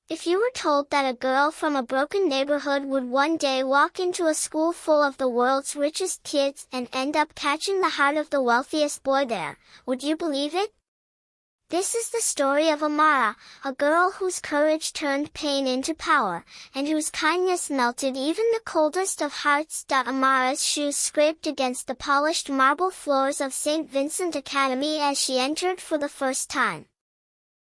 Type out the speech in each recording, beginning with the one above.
If you were told that a girl from a broken neighborhood would one day walk into a school full of the world's richest kids and end up catching the heart of the wealthiest boy there, would you believe it? This is the story of Amara, a girl whose courage turned pain into power, and whose kindness melted even the coldest of hearts. Amara's shoes scraped against the polished marble floors of St. Vincent Academy as she entered for the first time.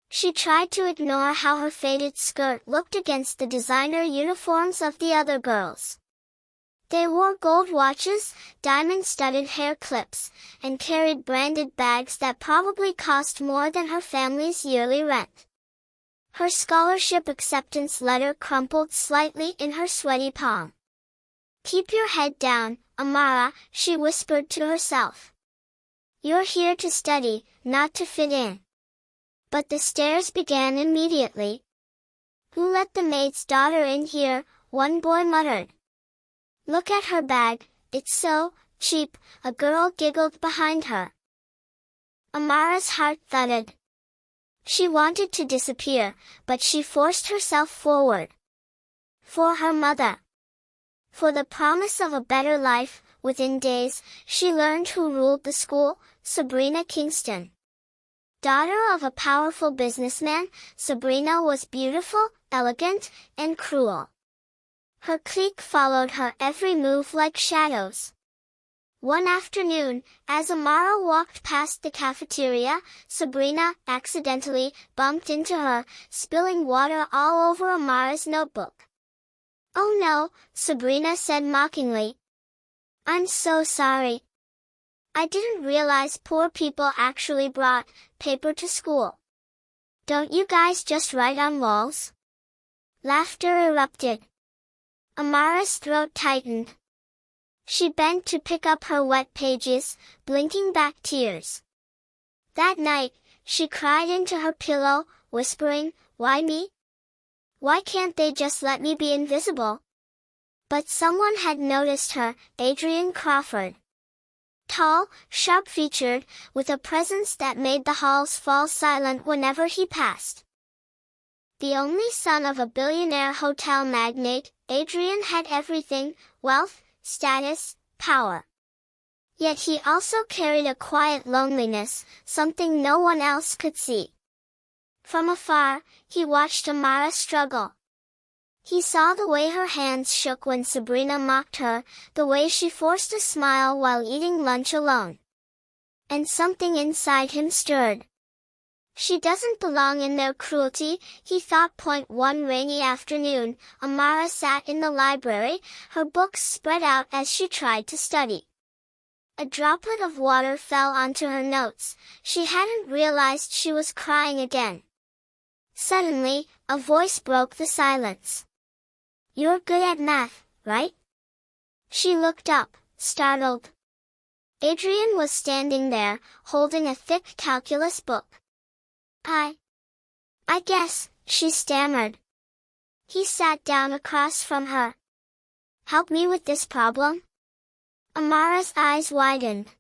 She tried to ignore how her faded skirt looked against the designer uniforms of the other girls. They wore gold watches, diamond-studded hair clips, and carried branded bags that probably cost more than her family's yearly rent. Her scholarship acceptance letter crumpled slightly in her sweaty palm. "Keep your head down, Amara," she whispered to herself. "You're here to study, not to fit in." But the stares began immediately. "Who let the maid's daughter in here?" one boy muttered. "Look at her bag, it's so cheap," a girl giggled behind her. Amara's heart thudded. She wanted to disappear, but she forced herself forward. For her mother. For the promise of a better life. Within days, she learned who ruled the school: Sabrina Kingston. Daughter of a powerful businessman, Sabrina was beautiful, elegant, and cruel. Her clique followed her every move like shadows. One afternoon, as Amara walked past the cafeteria, Sabrina accidentally bumped into her, spilling water all over Amara's notebook. "Oh no," Sabrina said mockingly. "I'm so sorry. I didn't realize poor people actually brought paper to school. Don't you guys just write on walls?" Laughter erupted. Amara's throat tightened. She bent to pick up her wet pages, blinking back tears. That night, she cried into her pillow, whispering, "Why me? Why can't they just let me be invisible?" But someone had noticed her: Adrian Crawford. Tall, sharp-featured, with a presence that made the halls fall silent whenever he passed. The only son of a billionaire hotel magnate, Adrian had everything: wealth, status, power. Yet he also carried a quiet loneliness, something no one else could see. From afar, he watched Amara struggle. He saw the way her hands shook when Sabrina mocked her, the way she forced a smile while eating lunch alone. And something inside him stirred. She doesn't belong in their cruelty, he thought. One rainy afternoon, Amara sat in the library, her books spread out as she tried to study. A droplet of water fell onto her notes. She hadn't realized she was crying again. Suddenly, a voice broke the silence. "You're good at math, right?" She looked up, startled. Adrian was standing there, holding a thick calculus book. I guess," she stammered. He sat down across from her. "Help me with this problem?" Amara's eyes widened.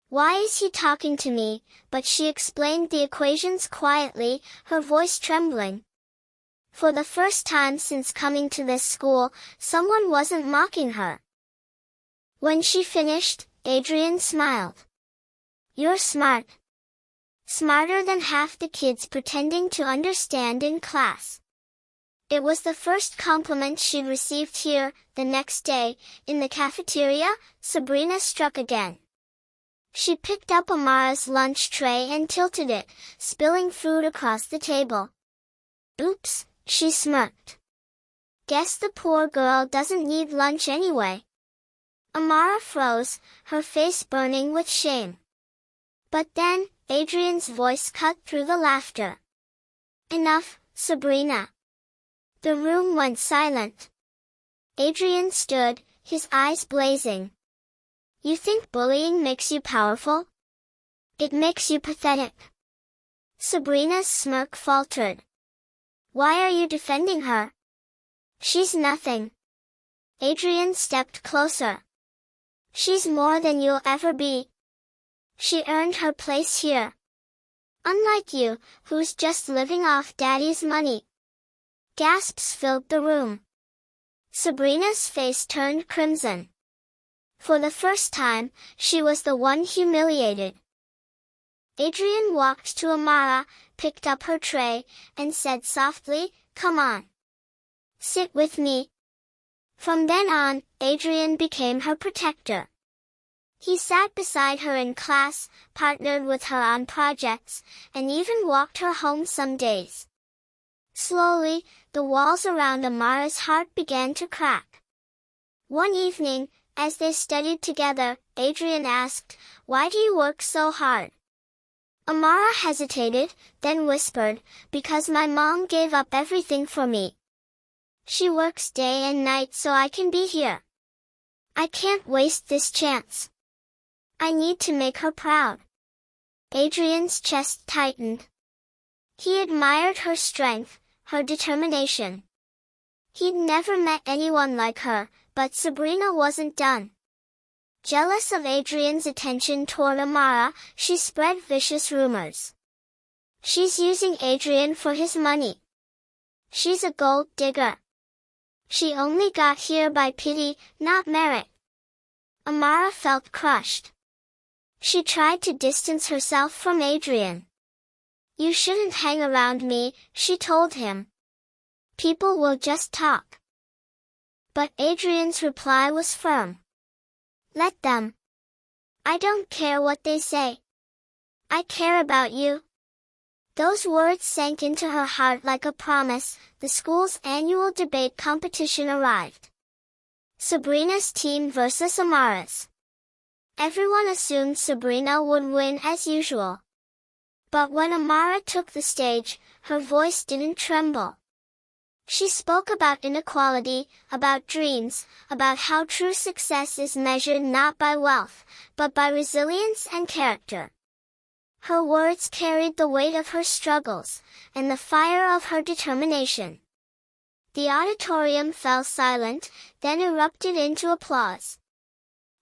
Why is he talking to me? But she explained the equations quietly, her voice trembling. For the first time since coming to this school, someone wasn't mocking her. When she finished, Adrian smiled. "You're smart. Smarter than half the kids pretending to understand in class." It was the first compliment she'd received here. The next day, in the cafeteria, Sabrina struck again. She picked up Amara's lunch tray and tilted it, spilling food across the table. "Oops," she smirked. "Guess the poor girl doesn't need lunch anyway." Amara froze, her face burning with shame. But then, Adrian's voice cut through the laughter. "Enough, Sabrina." The room went silent. Adrian stood, his eyes blazing. "You think bullying makes you powerful? It makes you pathetic." Sabrina's smirk faltered. "Why are you defending her? She's nothing." Adrian stepped closer. "She's more than you'll ever be. She earned her place here. Unlike you, who's just living off daddy's money." Gasps filled the room. Sabrina's face turned crimson. For the first time, she was the one humiliated. Adrian walked to Amara, picked up her tray, and said softly, "Come on. Sit with me." From then on, Adrian became her protector. He sat beside her in class, partnered with her on projects, and even walked her home some days. Slowly, the walls around Amara's heart began to crack. One evening, as they studied together, Adrian asked, "Why do you work so hard?" Amara hesitated, then whispered, "Because my mom gave up everything for me. She works day and night so I can be here. I can't waste this chance. I need to make her proud." Adrian's chest tightened. He admired her strength, her determination. He'd never met anyone like her, but Sabrina wasn't done. Jealous of Adrian's attention toward Amara, she spread vicious rumors. "She's using Adrian for his money. She's a gold digger. She only got here by pity, not merit." Amara felt crushed. She tried to distance herself from Adrian. "You shouldn't hang around me," she told him. "People will just talk." But Adrian's reply was firm. "Let them. I don't care what they say. I care about you." Those words sank into her heart like a promise. The school's annual debate competition arrived. Sabrina's team versus Amara's. Everyone assumed Sabrina would win as usual. But when Amara took the stage, her voice didn't tremble. She spoke about inequality, about dreams, about how true success is measured not by wealth, but by resilience and character. Her words carried the weight of her struggles, and the fire of her determination. The auditorium fell silent, then erupted into applause.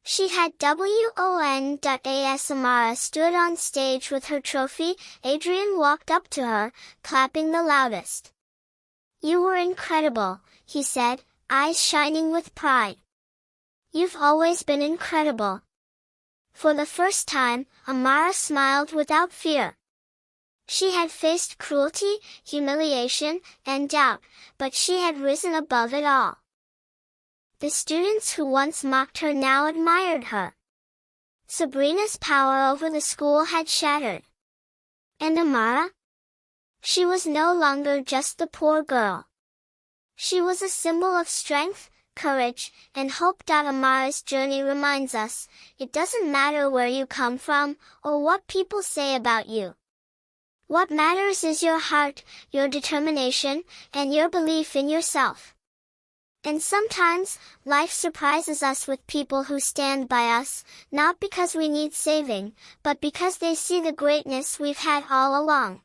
She had won.as. Amara stood on stage with her trophy. Adrian walked up to her, clapping the loudest. "You were incredible," he said, eyes shining with pride. "You've always been incredible." For the first time, Amara smiled without fear. She had faced cruelty, humiliation, and doubt, but she had risen above it all. The students who once mocked her now admired her. Sabrina's power over the school had shattered. And Amara? She was no longer just the poor girl. She was a symbol of strength, courage, and hope. Amara's journey reminds us, it doesn't matter where you come from, or what people say about you. What matters is your heart, your determination, and your belief in yourself. And sometimes, life surprises us with people who stand by us, not because we need saving, but because they see the greatness we've had all along.